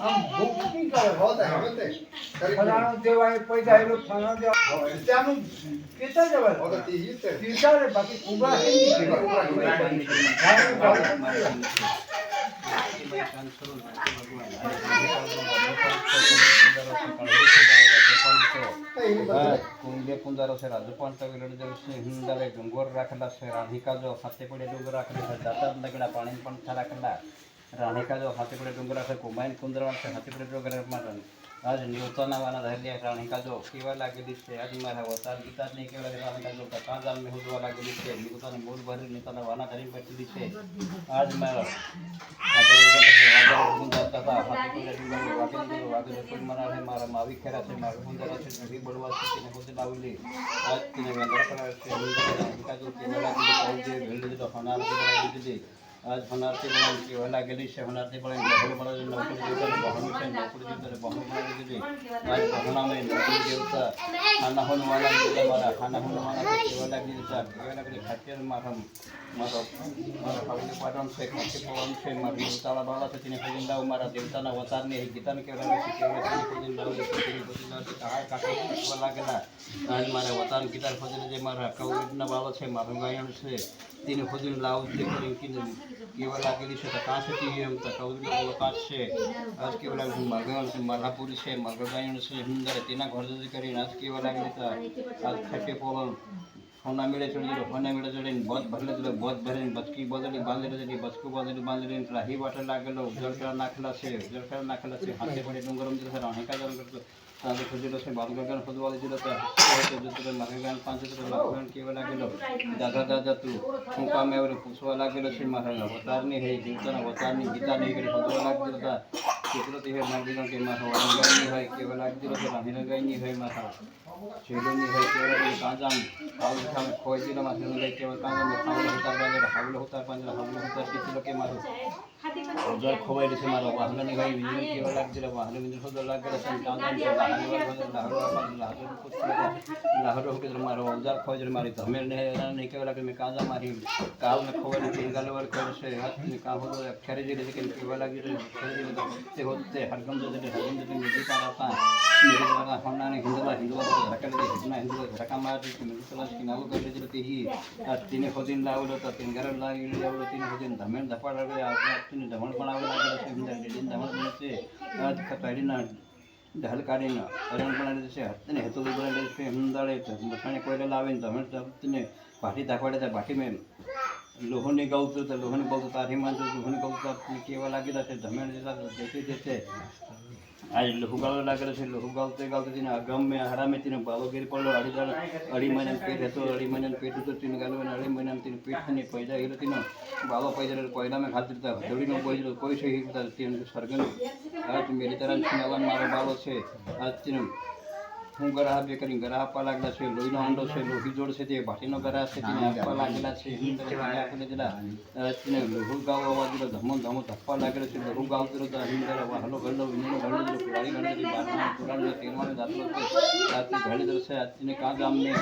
આમ ભૂખ નહીં કરે હોતા હોતે કરી ફલાણું દેવાય પૈસા એનું ફલાણું દેવાય ત્યાંનું કેતા જવાય હોતા તી ઈતે તીસા રે બાકી કુંભા कुंडे कुंदारो से राजू पण तवे लड़ देव से हिंदाले गंगोर राखला से राधिका जो हाथे पड़े डोंगर राखले से दाता लगड़ा पानी पण थाला कला राधिका जो हाथे पड़े डोंगर राखे कुमाइन कुंदरवा से हाथे पड़े डोंगर मारन आज न्यूटना वाला रहले राधिका जो केवा लागेली से आज मारा अवतार गीता नहीं केवा राधिका जो का जाम में होदवा लागेली से न्यूटना मूल भरी नेता वाना धरी बैठली से आज मारा हाथे पड़े वादा गुंदाता था हाथे पड़े डोंगर वागे कोई मना है मारा मावी खेरा से मारा गुंदारा से नदी बड़वा से ने होते लावली आज तिने वेंदर पर से राधिका जो केवा लागेली पौजे भेल दे होनार के लागेली आज होनारती बना केवा लागेली से होनारती बना बहु बड़ा नौकर देवता बहु से नौकर देवता बहु बना गेली आज बहुना में नौकर देवता खाना होने वाला हमारा खाना होने वाला केवा लागेली था केवा लागेली खातिर मारम मारो मारो खाली पाटन से खातिर पवन से मारी उताला बाला से तिने खजिन लाव मारा देवता ना अवतार ने गीता ने केवा लागेली केवा खजिन लाव तिने खजिन लाव कहा काके केवा लागेला आज मारा अवतार गीता खजिन जे मारा कौन ना बाला से मारो गायन से तिने खजिन लाव जे करी कि केवा लागेली से कहाँ से थी हम तक कौन काट से आज केवा लागेली मगन से मल्हापुरी से मगगायन से हिंदर तेना घर जल्दी करी आज केवा लागेली था आज खटे पोलन होना मिले चढ़ी होना मिले चढ़ी बहुत भरले बहुत भरे बचकी बदली बांधले बचकू बांधले राही वाटर लागलो जड़कर नाखला से हाथे पड़े डूंगर में जैसे राही का जल करतो ताजे खुजलो से बालगन खुदवाले जिलो तो जो मगगान 500 लागन केवा लागलो दादा तू फूका में और पूछवा लागलो से महाराज अवतार ने है जीवतन अवतार ने गीता नहीं करे खुदवा लागलो था केतरो ते नागिनो के महाराज गानी है केवा लागलो से राही गानी है महाराज छेलोनी है केवल कांजाम हाउल खाम खोई दिला माथन ले केवल कांजाम में हाउल होता किलो के मारो उजर खोई से मारो वाहन नहीं भाई विजय केवल लाग दिला वाहन विजय हो लाग गला सन कांजाम से वाहन लाहौर कुछ लाहौर हो के मारो उजर खोई जर मारी हमें नहीं केवल लाग में कांजाम मारी काल में खोई तीन गाल वर कर से हाथ में का हो खेरे जे लेकिन केवल लाग से होते हरगम जे मिली का आता मेरे द्वारा होना नहीं हिंदुआ हिंदू धक्का मारती किनारो कर लेती ही आज तिने खोदिन लावलं तर तीन घर लावलं तिने खोदिन धमेण धपाड तिने धमण बनावं लागलं धमण बनायचे आज खताडीनं ढाल काढीनं अरण बनायला जसे हाताने हेतोली बनायला जसे हिंदाळे मसाणे कोयला लावेन धमण तिने भाटी दाखवायला भाटी में लोहने गावतो तर लोहने गावतो तारी मानतो लोहने गावतो केवा लागेल असे धमेण देते आज लहू गाव लागेल असेल लहू गावते तिने अगम में हरा में तिने बाबा गिर पडलो अडी महिन्यात पेट येतो अडी महिन्यात पेट होतो तिने घालून अडी महिन्यात तिने पेट खाणे पैदा गेलं तिनं बाबा पैदा पहिला में खात देता दौडी नो पैसे हे तिने सरगन आज मेरी तरह सुनावा मारो बाबा से आज तिने હું ગરાહ બે કરી ગરાહ આપવા લાગેલા છે લોહીનો હાંડો છે લોહી જોડ છે તે ભાટીનો ગરાહ છે તેને આપવા લાગેલા છે આપીને જરા તેને લોહુ ગાવ આવવા દીધો ધમો ધપ્પા લાગેલો છે લોહુ ગાવ દીધો તો હિંદરા વાહલો ગળલો વિનો ગળલો દીધો પુરાણી ગળલી બારના પુરાણ તેરવાને દાતલો છે રાતની ઘડી દરસે આજને કા ગામને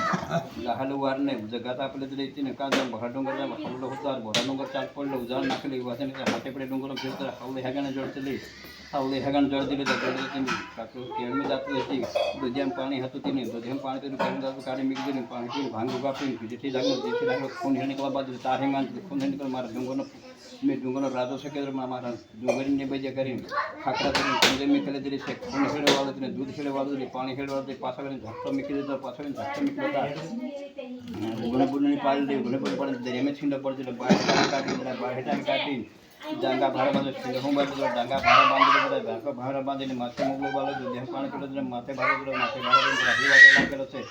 લહાલો વારને જગાત આપલે દીધી તેને કા ગામ બહાર ડુંગર જામ હવલો હોતાર બોરા ડુંગર ચાલ પડલો ઉજાણ નાખલી વાસને હાથે પડે ડુંગર ફેરતા હવલે હેગાને જોડતલી हवले हेगन जड़ दिले केळ में जाती थी दुधिया पानी हतु तीन दुधिया पानी तो केळ जातो काढी मिक्स दिली पाणी पी भांग उगा पी जेठी लागलो खून हे निकला बाद तारे मान खून हे निकल मार डुंगरनो मैं डुंगरनो राजो से केदर मारा डुंगरी ने बजे करी खाकरा करी कंजे में केले दिली से खून हेडे वाला दिले दूध हेडे वाला दिले पानी हेडे वाला दिले पासा करी झटको मिकी देता पासा करी झटको मिकी देता गुणे बुने पाल दे गुणे बुने पड़ दे में छिंडा पड़ दिले बाहर काटी बाहर काटी डांगा भाड़ा बांधो हूँ बाजू डांगा भाड़ा बांध भाग भाड़ा बांधी माथे मोगलो वालो देह पानी पीड़ो माथे भाड़ो माथे भाड़ो राही वाटे लागेलो છે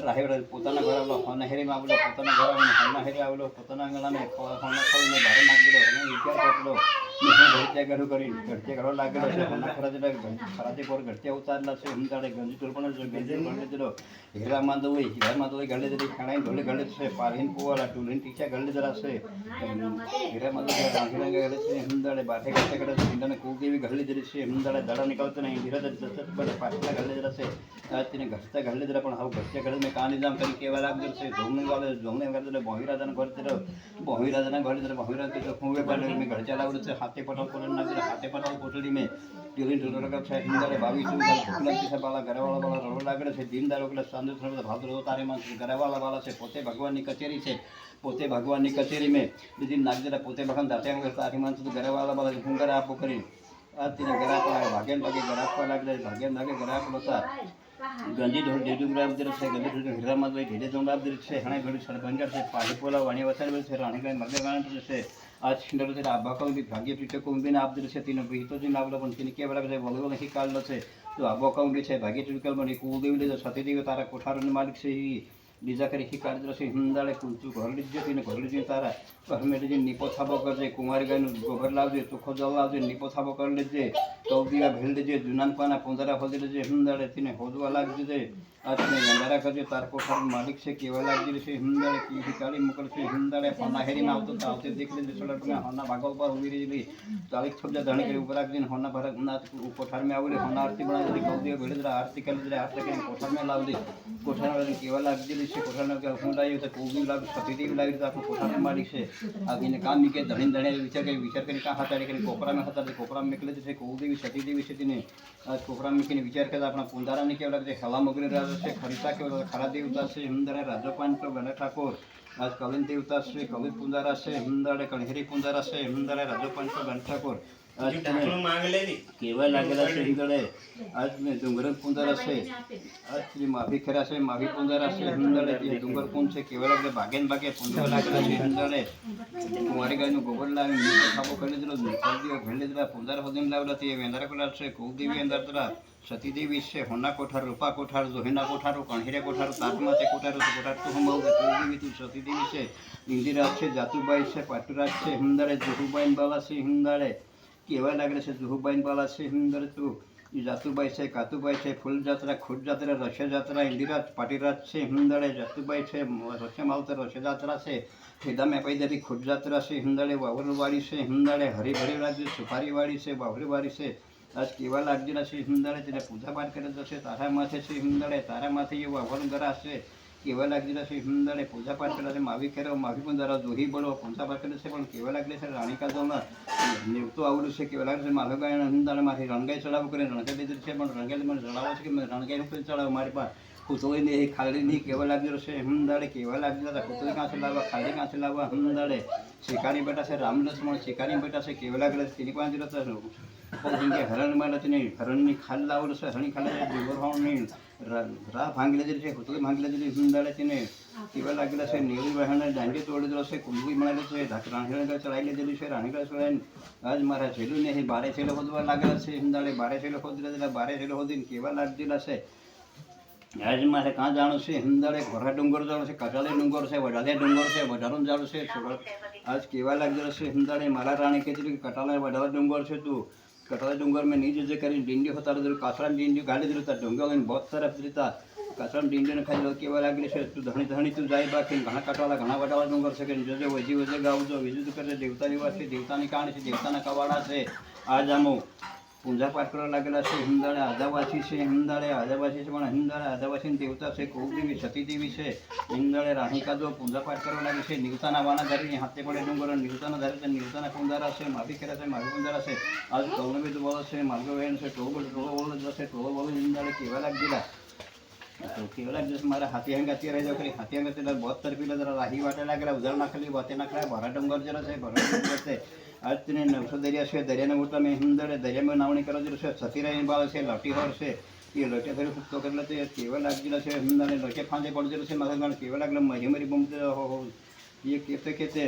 રાહી વાળા પોતાના ઘર આવેલો હોના હેરીમાં આવેલો પોતાના ઘર આવીને હોના હેરી આવેલો પોતાના આંગણાને હોના ખોલીને બહાર નાખેલો અને વિચાર કરતો હું ઘરત્યા ઘરું કરી ઘરત્યા ઘરો લાગેલો છે હોના ખરા જેટલા ખરાથી પર ઘરત્યા ઉતારેલા છે હું તારે ગંજી ટોલ પણ ગંજી ગળે જરો હીરામાં દોઈ ગળે જરી ખાણાઈ ઢોલે ગળે છે પારીન પોવાલા ટુલીન ટીચા ગળે જરા છે હીરામાં દોઈ રાંગીના ગળે છે હુંદાડે બાઠે કરતે કરે છે ઇંડાને કોકેવી ગળે જરી છે હુંદાડે દાડા નીકળતો નહીં ધીરે ધીરે જત પર પાછલા ગળે જરા છે आज तिने घरचा घालले जरा जरा पण हाव घरच्या घरी मी कानी जाम करी केवा लाग जर झोमने वाले झोमने वगैरे भावी राजाने घर तर भावी राजाने घर तर भावी राजा तो खूबे पर मी घरच्या लावलं से हाते पटाव करून ना हाते पटाव कोटडी में टिलिन टिलर का छे हिंदाले 22 भूलक से बाला घरवाला बाला रोड लागड़े से दीनदार ओकला सांदो थोड़ा भादरो तारे मान घरवाला वाला से पोते भगवान ની કચેરી છે પોતે ભગવાનની કચેરી में દીદી નાગજરા પોતે ભગવાન દાતે કરતા આથી માન તો ઘરવાલા બાલા હુંગર આપો કરી આ તીને ઘરા પર ભાગ્યન ભાગે ઘરા પર લાગે ભાગ્યન ભાગે ઘરા પર હતા ગંજી ઢોળ ડેડુ ગ્રામ દર છે ગંજી ઢોળ હીરામાં લઈ ઢેડે જોંડા દર છે હણે ઘડી સરબંગર છે પાડી પોલા વાણી વસાર છે રાણી ગાય મરદે ગાણ છે आज छिंडर से आबाका भी भाग्य पीटे को भी आप दृश्य तीन भी तो जी नावला पण तीन के बड़ा से बोलवा नहीं काढलं છે તો આબાકા भी છે ભાગ્ય टिकल मनी कुलदेवी ले सती देवी तारा कोठारन मालिक से ही बीजा करे ही काढलं છે हिंदाळे कुंचू घरली जे तीन घरली जे तारा कहमेले जे निपो थाबो करजे कुमारी गायनु गोबर लावजे चोखो जल लावजे निपो थाबो करले जे तौदिया भेलले जे जुनान पाना पोंदरा होदले जे हिंदाळे तीने होदवा लागजे जे आजने गंडारा करजे तार कोठार मालिक से केवा लागजे से हिंदाळे की ही काली मुकर से हिंदाळे पन्ना हेरी नावतो तावते देखले जे सोलर पे होना भागल पर हुई रही तारीख छब्जा धणी के ऊपर एक दिन होना भरत नाथ कोठार में आवले होना आरती बना दे कौदिया भेलले आरती करले आरती के कोठार में लावले कोठार में केवा लागजे से कोठार में हुंडाई तो कोबी लाग सती देवी लाग तो कोठार में मालिक से आगे ने काम के धणी धणे विचार करे कहाँ हटा करे कोपरा में हटा कोपरा में निकले जैसे कौदेवी सती देवी से तिने आज कोपरा में के विचार करता अपना पुंदारा ने केवल लगते हला मगरे राजा से खरीता के खरा देवता से हिंदरा राजपान तो गण ठाकुर आज कलिन देवता से कवि पुंदारा से हिंदाड़े कणहेरी पुंदारा से हिंदरा राजपान तो गण ठाकुर आज केवल लागेला से हिंदड़े आज में डुंगर पुंदारा से आज श्री माभी खरा से माभी पुंदारा से हिंदड़े डुंगर पुंद से केवल लागले भागेन भागे पुंदारा लागेला से हिंदड़े कुमारी गायनु गोबर लावी नीचे खाबो करले दिलो निकल भेले दिला पुंदारा होदिन लावला ते वेंदारा कोला से कुलदेवी अंदर तरा सती देवी से होना कोठार रूपा कोठार जोहिना कोठार कणहेरे कोठार तापमा से कोठार तो हम कुलदेवी तू सती देवी से इंदिरा से जातुबाई से पाटुराज से हिंदड़े जुहुबाईन बाला से हिंदड़े केवा लागले से जुहुबाईन बाला से हिंदड़े तू जातुबाई से कातुबाई से फुल जात्रा खुद जात्रा रश जात्रा इंदिरा पाटीराज से हिंदड़े जातुबाई से रश मावतर रश जात्रा से खेदा में पैदरी खुद जात्रा से हिंदड़े वावरवाड़ी से हिंदड़े हरी भरी राज्य सुपारीवाड़ी से वावरवाड़ी से आज केवा लागजेला से हिंदड़े तेरे पूजा पाठ करत से तारा माथे से हिंदड़े तारा माथे ये वावरण गरा से केवा लागजेला से हिंदड़े पूजा पाठ करत से मावी खेरो मावी पण जरा जोही बडो पूजा पाठ करत से पण केवा लागले से राणी का जाऊन निवतो आवडू से केवा लागले से मालो गाय हिंदड़े माथे रंगाई चढाव करे रंगाई दे से पण रंगाई मन चढाव से के रंगाई पे चढाव मारे पा कुतोई ने खाली नहीं केवा लागले से हिंदड़े केवा लागले कुतोई कहां से लावा खाली कहां से लावा हिंदड़े शिकारी बेटा से राम लक्ष्मण शिकारी बेटा से केवा लागले तिनी पांच दिवस जिनके हरण मारला तिने हरणनी खाल लावलं से हरणी खाला दिवर होऊन रा भांगले जरी होतले भांगले जरी हिंदाळे तिने केवा लागले से नीली बहन डांगे तोड़ दिलो से कुंभी म्हणाले से धाकराणे का चढाईले दिली से राणी का चढाईन आज मारा झेलू ने हे 12 सेल होदवा लागला से हिंदाळे 12 सेल होदला दिला 12 सेल होदीन केवा लाग दिला से आज मारे कहाँ जाणो से हिंदाळे घोरा डोंगर जाणो से कटाले डोंगर से वडारून जाणो से आज केवा लाग दिला से हिंदाळे माला राणी के दिली कटाला वडाला डोंगर से तू कटाला डोंगर में नीचे जे करी डिंडी होता रे कासरा डिंडी गाली दिलो ता डोंगर में बहुत तरफ दिता कासरा डिंडी ने खाली केवा लागले से तू धणी धणी तू जाई बाकी घणा कटाला घणा वडाला डोंगर से जो जो वजी गाव जो विजू करे देवता निवासी देवतानी काण से देवताना कवाड़ा से आज आमो पूजा पाठ करने लगेला से हिंदाळे आदिवासी से हिंदाळे आदिवासी से हिंदाळे आदिवासी देवता से कुलदेवी सती देवी से हिंदाळे राही का जो पूजा पाठ करने लगे से निवताना वाना धरी हाथे पड़े डूंगर निवताना धरे से निवताना पुंदारा से मावी खेरा से मावी पुंदारा से आज कौनवी तो बोलो से मार्ग वेण से टोल बोलो जैसे टोल बोलो हिंदाळे केवा लाग दिला तो केवा लाग जैसे मारा हाथी हंगाती रह जाओ करी हाथी हंगाती बहुत तरफीला जरा राही वाटे लागला उधर नाखली बाते नाखला भरा डोंगर जरा से भरा डोंगर से आज तिने नवसो दरिया से दरिया ने उठला में हिंदड़े दरिया में नावणी करा दिलो से सतीराई बाल से लाठी हर से ये लोटे धरी फुटतो करला ते केवा लाग दिला से हिंदाळे लोटे फांदे पड़ दिलो से मगन केवा लागला मरी मरी बमते हो ये केते केते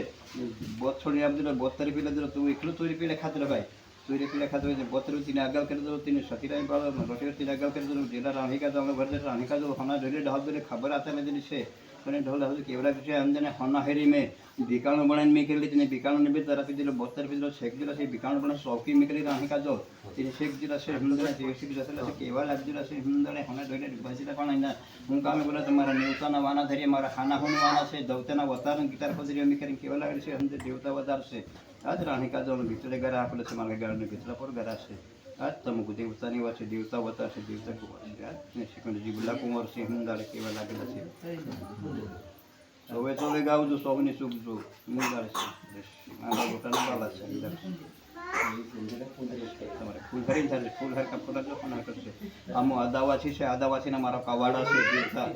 बहुत छोड़ी आप दिलो बहुत तरी पीला दिलो तू एकलो तोरी पीले खात भाई तोरी पीले खात बहुत तरी तिने आगाव कर दो तिने सतीराई बाल लोटे तिने आगाव कर दो जेला राही का जाऊंगा भर दे राही का जो खाना धरे ढाल दे खबर आता में दिली से मैंने ढोल हल केवला के अंदर ने होना हेरी में बिकाणु बनान में केली तिने बिकाणु ने भी तरह दिलो बहुत तरह दिलो शेक दिला से बिकाणु बना सौकी में केली राही का जो तिने शेक दिला से हिंदने देवसी दिला से केवा लाग दिला से हिंदने होना ढोले भाजीला पण ना હું કામે બોલા તમારા નેવતાના વાના ધરી મારા ખાના હોન વાના છે દવતાના વતારણ ગીતાર પદરી અમે કરી કેવા લાગે છે અંદર દેવતા વધાર છે આજ રાણી કા જોનો ભીતરે ઘર આપલે છે મારા ઘરને ભીતરા પર ઘર છે आज तमको देवतानी वाचे देवता बताशे देवता कुमार आज ने शिकंड जीवला कुमार से हिंदाड़े केवा लागेला છે હવે તો ગાવજો સોગની સુગજો મુંદાળે છે આના ગોટાના બાલા છે તમારે ફૂલ ભરી થાય ફૂલ હરકા ફૂલા જો પણ કરશે આમો આદાવાસી છે આદાવાસીના મારા કાવાડા છે દેવતા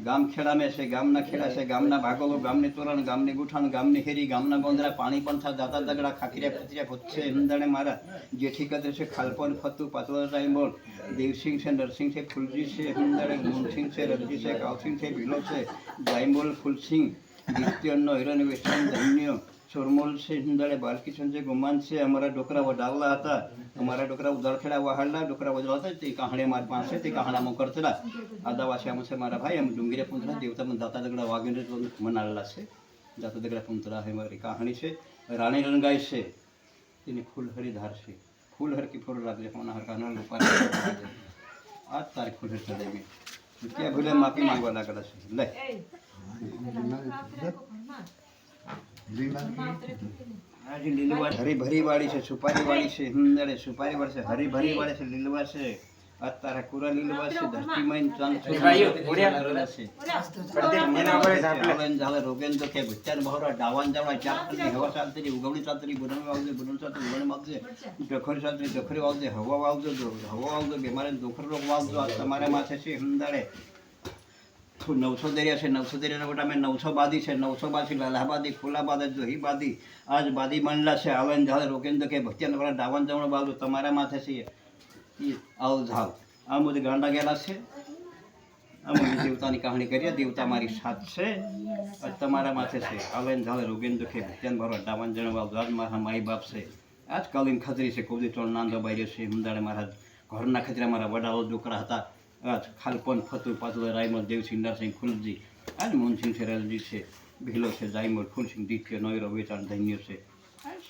ગામ ખેડામે છે ગામના ખેડા છે ગામના ભાગોલો ગામની તોરણ ગામની ગુઠાણ ગામની હેરી ગામના ગોંદરા પાણી પણ થા દાતા દગડા ખાખીરે ફતિયા ભૂતશે હિંદાડે મારા જેઠી કદરે છે ખાલપન ફતુ પાતળા ટાઈમ બોલ દેવસિંહ છે નરસિંહ છે ફૂલજી છે હિંદાડે મૂનસિંહ છે રણજી છે કાવસિંહ છે ભીલો છે જાયમોલ ફૂલસિંહ નિત્યનો હિરણ વેસ્ટર્ન ધન્ય ચોરમોલ છે હિંદાડે બાલકિશન છે ગુમાન છે અમારા ડોકરા વડાવલા હતા અમારા ડોકરા ઉદળખેડા વહાડલા ડોકરા વજવા હતા તે કહાણે માર પાસે તે કહાણામાં કરતલા આદાવાસી આમ છે મારા ભાઈ એમ ડુંગરે પુંતરા દેવતા મને દાતા દગડા વાગીને મનાડલા છે દાતા દગડા પુંતરા હે મારી કહાણી છે રાણી રંગાઈ છે તેની ફૂલ હરિધાર છે ફૂલ હરકી ફૂલ રાખજે કોના હરકા ન લોપા આજ તારીખ ફૂલ હર ચડાવી ત્યાં ભૂલે માફી માંગવા લાગેલા છે લે આજે લીલવા હરીભરી વાળી છે સુપારી વાળી છે હિંદડે સુપારી વાળી છે હરીભરી વાળી છે લીલવા છે આ તારા કુરા લીલવા છે ધરતી માં ચાંદ છે ઝાલે રોગેન્દ્ર કે ભચ્ચાન બહોરા ડાવાન જાવા ચાર ની હવા ચાલતી ઉગવણી ચાલતી બુરણ વાવજે બુરણ ચાલતી ઉગવણી વાવજે ડખરી ચાલતી ડખરી વાવજે હવા વાવજો હવા વાવજો બીમારી ડોખર રોગ વાવજો આ તમારા માથે છે હિંદડે 900 દરિયા છે 900 દરિયાના ગોટા મેં 900 બાદી છે 900 બાદી લાલાબાદી ફુલાબાદી જોહીબાદી આજ બાદી મંડલા છે આલન ઝાલ રોકેન્દ્ર કે ભક્તિયાન વાળા ડાવન જમણ બાજુ તમારા માથે છે આવ ઝાલ આ મુજે ગાંડા ગયેલા છે આ મુજે દેવતાની કહાણી કરીએ દેવતા મારી સાથ છે તમારા માથે છે આલન ઝાલ રોકેન્દ્ર કે ભક્તિયાન વાળા ડાવન જમણ બાજુ આજ મારા માઈ બાપ છે આજ કાલીન ખતરી છે કોદી ચોળ નાંદો બાઈ છે હિંદાડે મારા ઘરના ખતરા મારા વડાઓ છોકરા હતા आज खालपन फतु पातुला रायमल देवसिंह नरसिंह फुलजी आज मोहनसिंह છે રલજી છે ભીલો છે જાયમલ ફૂલસિંહ દિત્ય નોયરો વેચાણ ધન્ય છે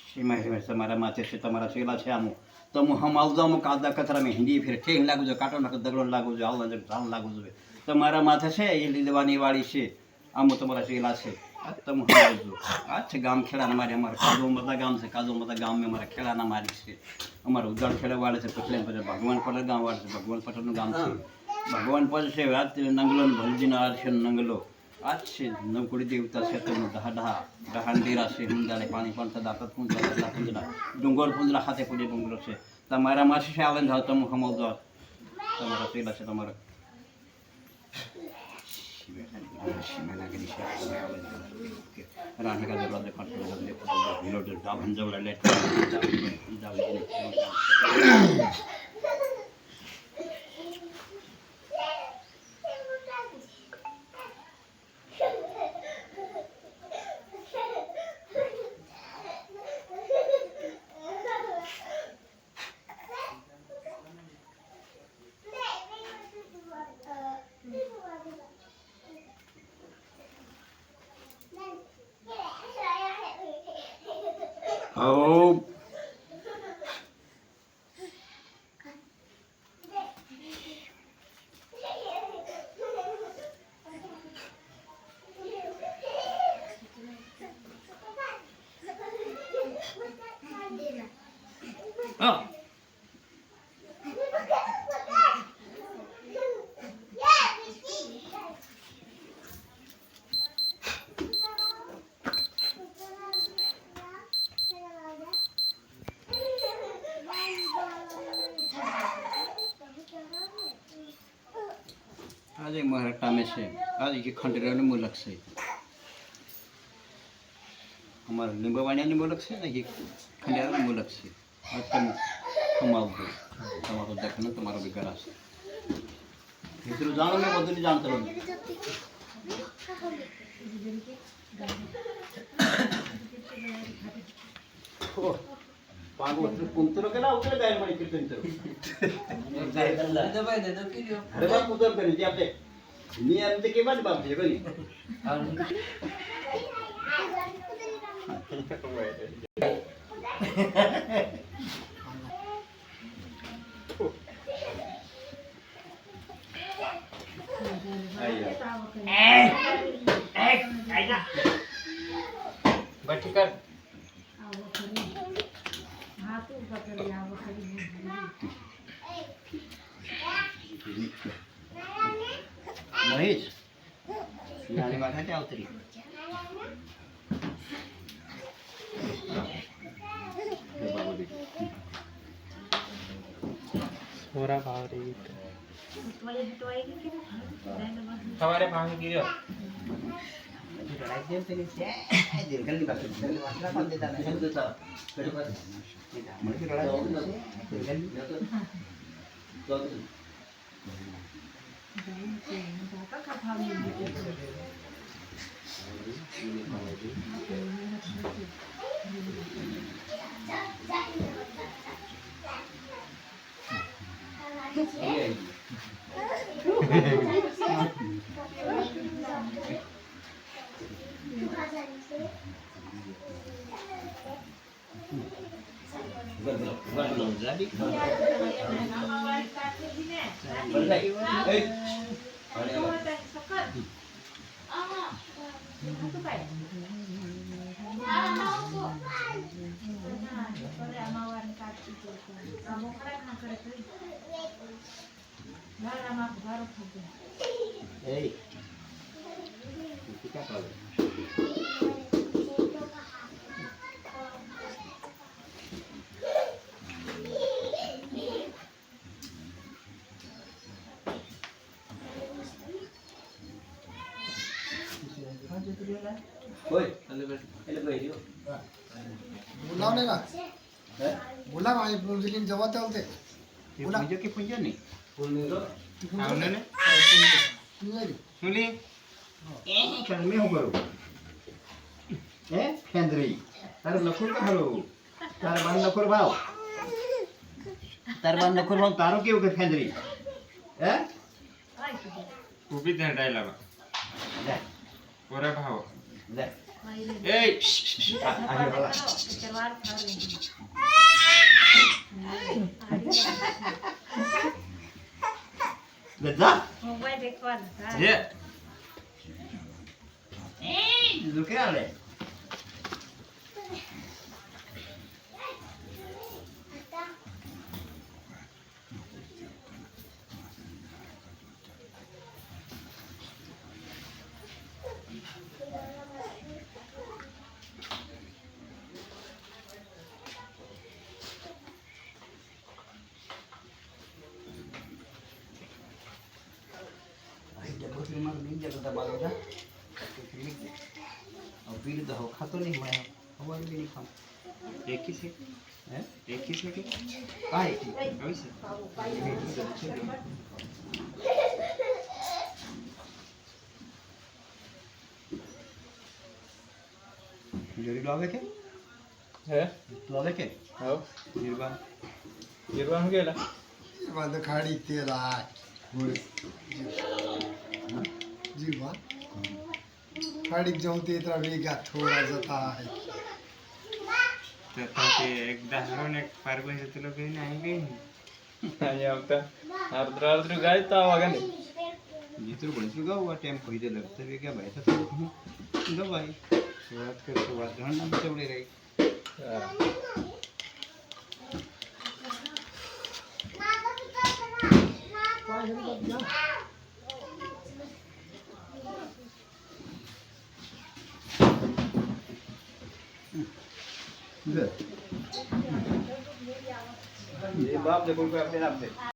सीमा તમારા માથે છે તમારા સેલા છે આમો તમો હમ આવજામો કાદા કચરા મેં હિન્દી ફેર ઠેંગ લાગુ જો કાટો નાખ દગડો લાગુ જો આવ અંદર ધાલ લાગુ જો તમારા માથે છે એ લીલવાની વાળી છે આમો તમારા સેલા છે આ તમો હમ આવજો આ છે ગામ ખેડાના મારે અમાર કાજો મતા ગામ છે કાજો મતા ગામ મે અમારા ખેડાના મારી છે અમારું ઉદાણ ખેડા વાળે છે પટલે પર ભગવાન પટેલ ગામ વાળે છે ભગવાન પટેલનું ગામ છે ભગવાન પર છે વાત નંગલો ભલજીના આર્શન નંગલો આજ છે નવકુડી દેવતા છે તો ડહાંડીરા છે હુંદાળે પાણી પણ દાંત પૂંજલા પૂંજલા ડુંગર પૂંજલા હાથે પૂજે ડુંગરો છે તમારા માસી છે આલન જાવ તમે ખમાવજો તમારા સેલા છે તમારા રાણી કા દરવાજે પર વિલોડ ડાભન જવડા લેટ Oh. Oh. आज मराठा में से आज ये खंडेरा ने मुलक से हमारा लिंबवाणिया ने मुलक से ना ये खंडेरा ने मुलक से आज तुम कमाओगे तुम्हारा देखना तुम्हारा बिगड़ा से इधर जानो मैं बहुत नहीं जानता हूँ पागो पुंतरो के ना उतरे जाए बड़ी कितने तो अरे बाप उधर करें जी आपने नहीं आपने के बाद बाप जी कोई बैठ कर महेश गाडी मागायची अवतरी छोरा भाव रे हमारे भाव की रे बोलाव नाही का बोला माझे पुंजलीन जेव्हा ते होते बोला पूजा की पूजा नहीं सुली क्षण में हो करो केंद्री तार नखुर का हलो तार बान नखुर भाव तारो केव के केंद्री उभी धंडायला बा जा पोरा भाव जा ए आगे वाला जा ये जो क्या ले खातो नहीं मैं हमारे भी नहीं खाऊं एक ही से हैं एक ही से के काय वैसे जोरी लावे के है लावे के हो निर्वाण निर्वाण गेला बंद खाडी तेल आहे जीवा खाडी जाऊन ते तर वेगा थोडा जाता आहे ते एकदा हरवून एक पार पैसे तुला काही नाही काही आणि आता अर्धा अर्धा गाय तावा का नाही जितू बणसू गाव टाइम पहिले दिलं तर वेगळ्या बायचा गं बाई सुरुवात करतो वाजवण नाम तेवढे राहील ये बाप देखो अपने नाम से